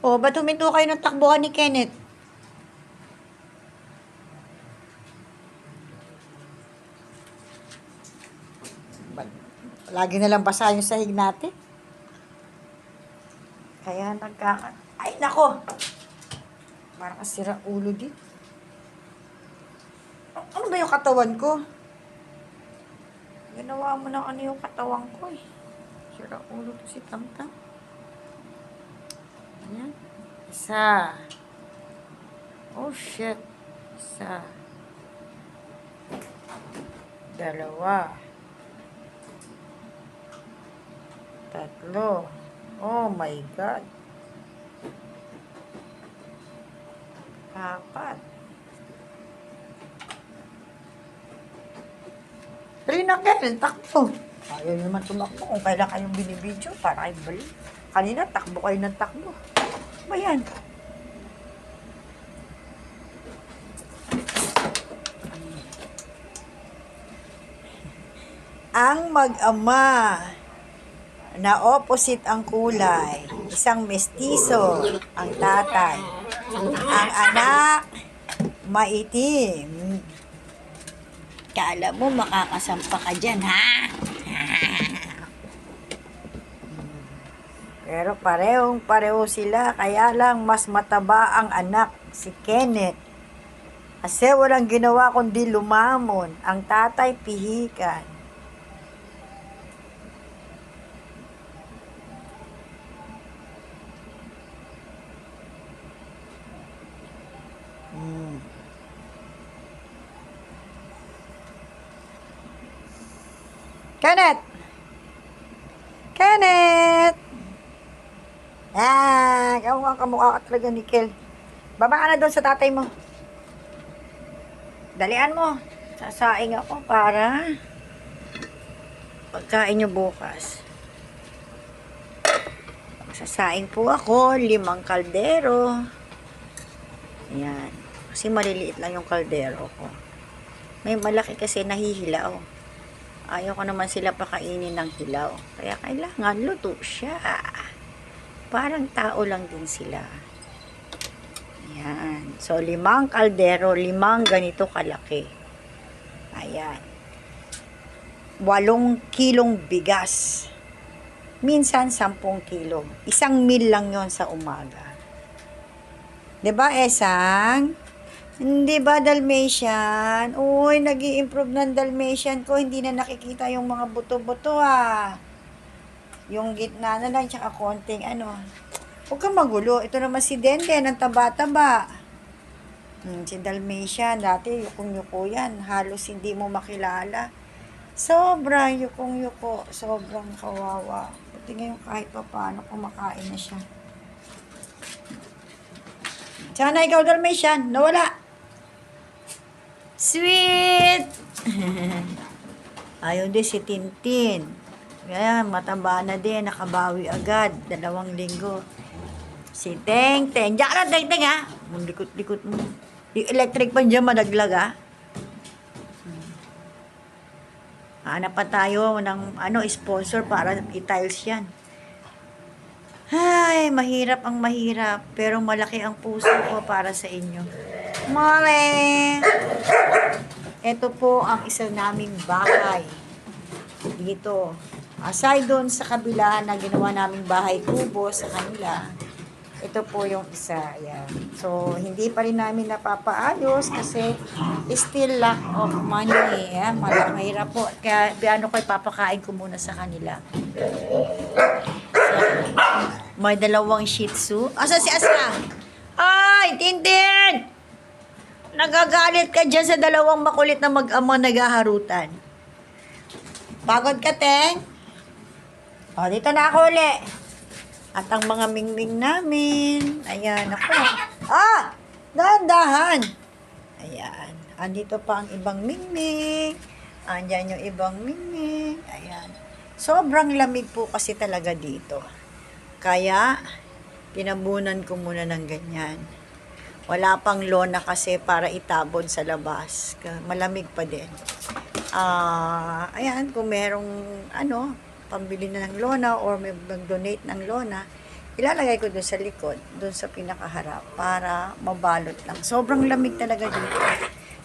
O, ba't huminto kayo ng takbuhan ni Kenneth? Lagi na lang basa yung sahig natin. Kaya Ay, nako! Parang kasira ulo din. Ano ba yung katawan ko? Ginawa mo na ano yung katawan ko eh. Sira ulo to si Tamtam. Ayan. Isa. Oh shit. Isa. Dalawa. Tatlo. Oh my God. Apat. Dali na, Kel. Takbo. Ayaw naman tumakbo kung kailan kayong binibidyo para kayo balik. Kanina, takbo kayo ng takbo. Ano ba yan? Ang mag-ama na opposite ang kulay, isang mestizo ang tatay, ang anak maitim. Kala mo makakasampa ka dyan, ha? Pero pareho sila, kaya lang mas mataba ang anak, si Kenneth. Kasi walang ginawa kundi lumamon, ang tatay pihikan. Kenneth! Kenneth! Kamukha ka talaga ni Kel. Baba ka na doon sa tatay mo. Dalian mo. Sasaing ako para pagkain nyo bukas. Sasaing po ako, 5 kaldero. Ayan. Kasi maliliit lang yung kaldero ko. May malaki kasi nahihilaw. Ayaw ko naman sila pakainin ng hilaw. Kaya kailangan luto siya. Parang tao lang din sila. Ayan. So, 5 kaldero, 5 ganito kalaki. Ayan. 8 kilong bigas. Minsan, 10 kilo. 1 meal lang yon sa umaga. 'Di ba, Esang? Hindi ba, Dalmatian? Uy, nag-i-improve ng Dalmatian ko. Hindi na nakikita yung mga buto-buto, ah. Yung gitna na lang, tsaka konting ano. Huwag kang magulo. Ito naman si Denden, ang taba-taba. Si Dalmatian, dati yukong-yuko yan. Halos hindi mo makilala. Sobrang yukong-yuko. Sobrang kawawa. Buti ngayon kahit pa paano kumakain na siya. Sana ikaw, Dalmatian, nawala. Sweet! Ayun din si Tintin. Kaya mataba na din, nakabawi agad. 2 linggo. Si Teng Teng. Diyan ka na, Teng Teng, ha? Likot-likot mo. Yung electric pan dyan, madaglag, ha? Hanap pa tayo ng sponsor para i-tiles yan. Ay, mahirap ang mahirap. Pero malaki ang puso ko para sa inyo. Mole! Ito po ang isa naming bahay. Dito. Aside doon sa kabila na ginawa naming bahay kubo sa kanila, ito po yung isa. Ayan. So, hindi pa rin namin napapaayos kasi still lack of money. Ayan. Mahirap po. Kaya ko ipapakain ko muna sa kanila. So, may 2 Shih Tzu. Asa si Asang? Ay, Tintin! Nagagalit ka dyan sa 2 makulit na mag-ama naghaharutan. Pagod ka, Teng? O, dito na ako uli. At ang mga mingming namin. Ayan, ako. Ah! Dahan-dahan. Ayan. Andito pa ang ibang mingming. Andyan yung ibang mingming. Ayan. Sobrang lamig po kasi talaga dito. Kaya, pinabunan ko muna ng ganyan. Wala pang lona kasi para itabon sa labas. Malamig pa din. Ayan, kung merong pambili na ng lona or may mag-donate ng lona, Ilalagay ko doon sa likod, doon sa pinakaharap, para mabalot lang. Sobrang lamig talaga dito.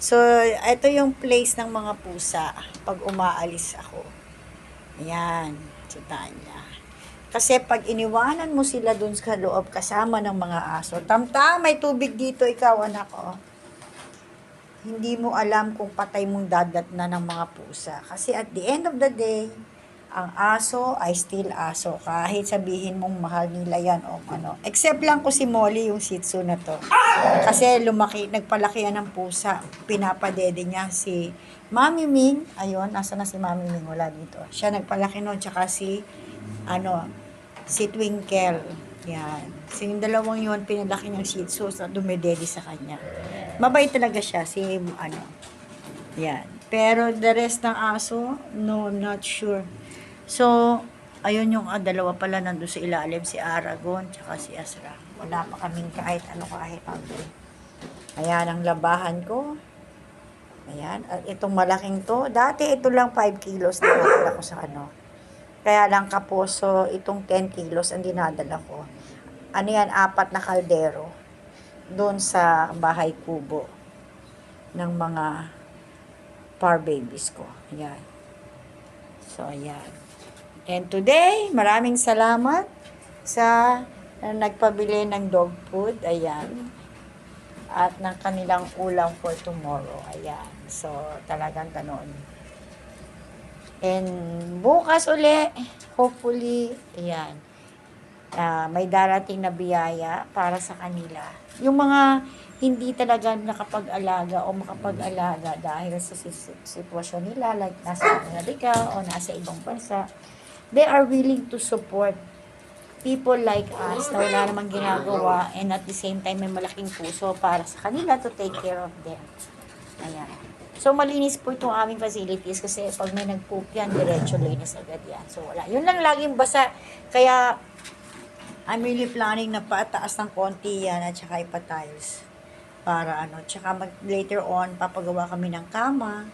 So, ito yung place ng mga pusa pag umaalis ako. Ayan, si Tanya. Kasi pag iniwanan mo sila doon sa loob kasama ng mga aso, tamta, may tubig dito, ikaw anak ko. Hindi mo alam kung patay mong dadat na ng mga pusa. Kasi at the end of the day, ang aso ay still aso. Kahit sabihin mong mahal nila yan o ano. Except lang ko si Molly, yung Shih Tzu na to. Kasi nagpalaki yan ng pusa. Pinapadede niya si Mami Ming. Ayun, nasa na si Mami Ming? Wala dito. Siya nagpalaki nun. Tsaka si Twinkle. Yan. So yung dalawang yun, pinalaki niyang Shih Tzu. So dumedede sa kanya. Mabait talaga siya. Yan. Pero the rest ng aso, no, I'm not sure. So, ayun yung dalawa pala nandun sa ilalim, si Aragon, tsaka si Asra. Wala pa kaming kahit ano. Ayan ang labahan ko. Ayan. At itong malaking to, dati ito lang 5 kilos na dinadala ko sa ano. Kaya lang kaposo, itong 10 kilos ang dinadala ko. Ano yan, 4 na kaldero. Doon sa bahay kubo ng mga par babies ko. Ayan. So, ayan. And today, maraming salamat sa nagpabili ng dog food. Ayan. At ng kanilang ulam for tomorrow. Ayan. So, talagang ganon. And bukas uli, hopefully, ayan, may darating na biyaya para sa kanila. Yung mga hindi talaga nakapag-alaga o makapag-alaga dahil sa sitwasyon nila, like nasa Amerika o nasa ibang bansa, they are willing to support people like us na wala namang ginagawa and at the same time may malaking puso para sa kanila to take care of them. Ayan. So, malinis po itong aming facilities kasi pag may nag-poop yan, diretso linis agad yan. So, wala. Yun lang laging basa. Kaya, I'm really planning na pataas ng konti yan at saka ipa-tiles. Para tsaka later on, papagawa kami ng kama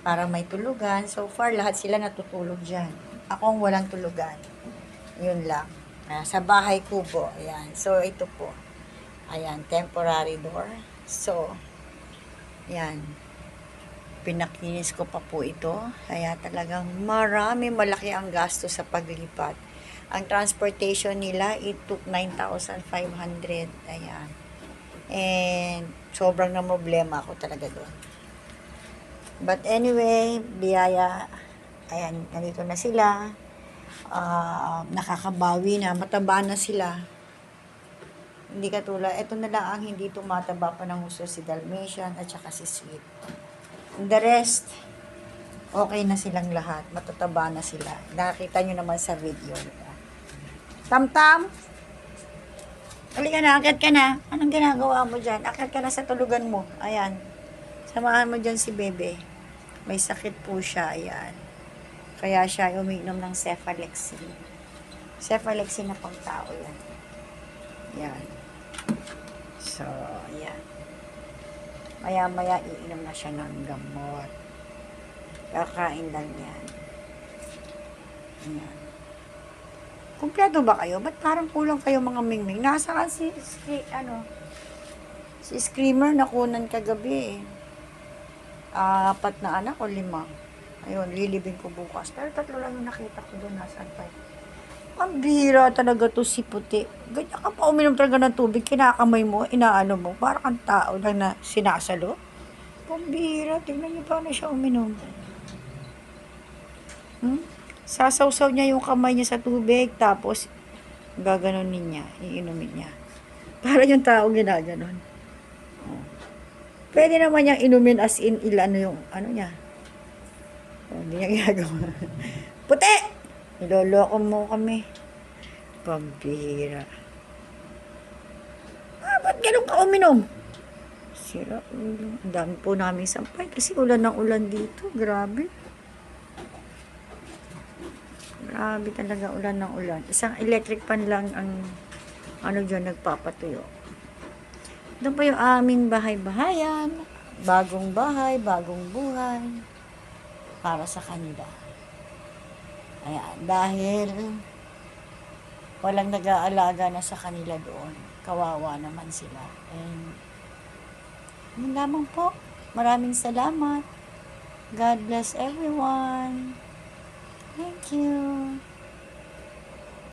para may tulugan. So far, lahat sila natutulog dyan. Akong walang tulugan. Yun lang. Sa bahay kubo. Ayan. So, ito po. Ayan, temporary door. So, ayan. Pinakinis ko pa po ito. Kaya talagang malaki ang gasto sa paglipat. Ang transportation nila, it took 9,500. Ayan. And, sobrang na problema ako talaga doon. But anyway, biyaya. Ayan, nandito na sila. Nakakabawi na, mataba na sila. Hindi katulad, ito na lang ang hindi tumataba pa ng gusto, si Dalmatian at saka si Sweet. The rest, okay na silang lahat, matataba na sila. Nakita nyo naman sa video. Tam-tam, halika na, akit ka na. Anong ginagawa mo dyan? Akit ka na sa tulugan mo. Ayan, samahan mo dyan si Bebe. May sakit po siya, ayan. Kaya siya umiinom ng Cephalexin. Cephalexin na pang tao yan. Yan. So, yan. Maya-maya iinom na siya ng gamot. Kakain lang yan. Yan. Kumpleto ba kayo? Ba't parang kulang kayo mga mingming? Nasaan si Screamer nakunan kagabi eh. 4 na anak o 5. Ayun, lilibing ko bukas. Pero 3 lang yung nakita ko doon. Nasaan pa? Ang bihira talaga to si Puti. Ganyan ka pa uminom talaga ng tubig. Kinakamay mo, inaano mo. Parang kang tao lang na sinasalo. Ang bihira. Tingnan niyo paano siya uminom. Sasawsaw niya yung kamay niya sa tubig. Tapos, gaganunin niya. Iinumin niya. Para yung tao ginaganon. Pwede naman niyang inumin as in yung niya. Hindi niya ginagawa. Puti! Niloloko mo kami. Pambihira. Ba't ganun ka uminom? Sira ulo. Ang dami po namin sampay. Kasi ulan ng ulan dito. Grabe. Grabe talaga ulan ng ulan. Isang electric pan lang ang dyan nagpapatuyo. Doon pa yung aming bahay-bahayan. Bagong bahay, bagong buhay. Para sa kanila. Ayan, dahil walang nag-aalaga na sa kanila doon. Kawawa naman sila. And, yun lamang po. Maraming salamat. God bless everyone.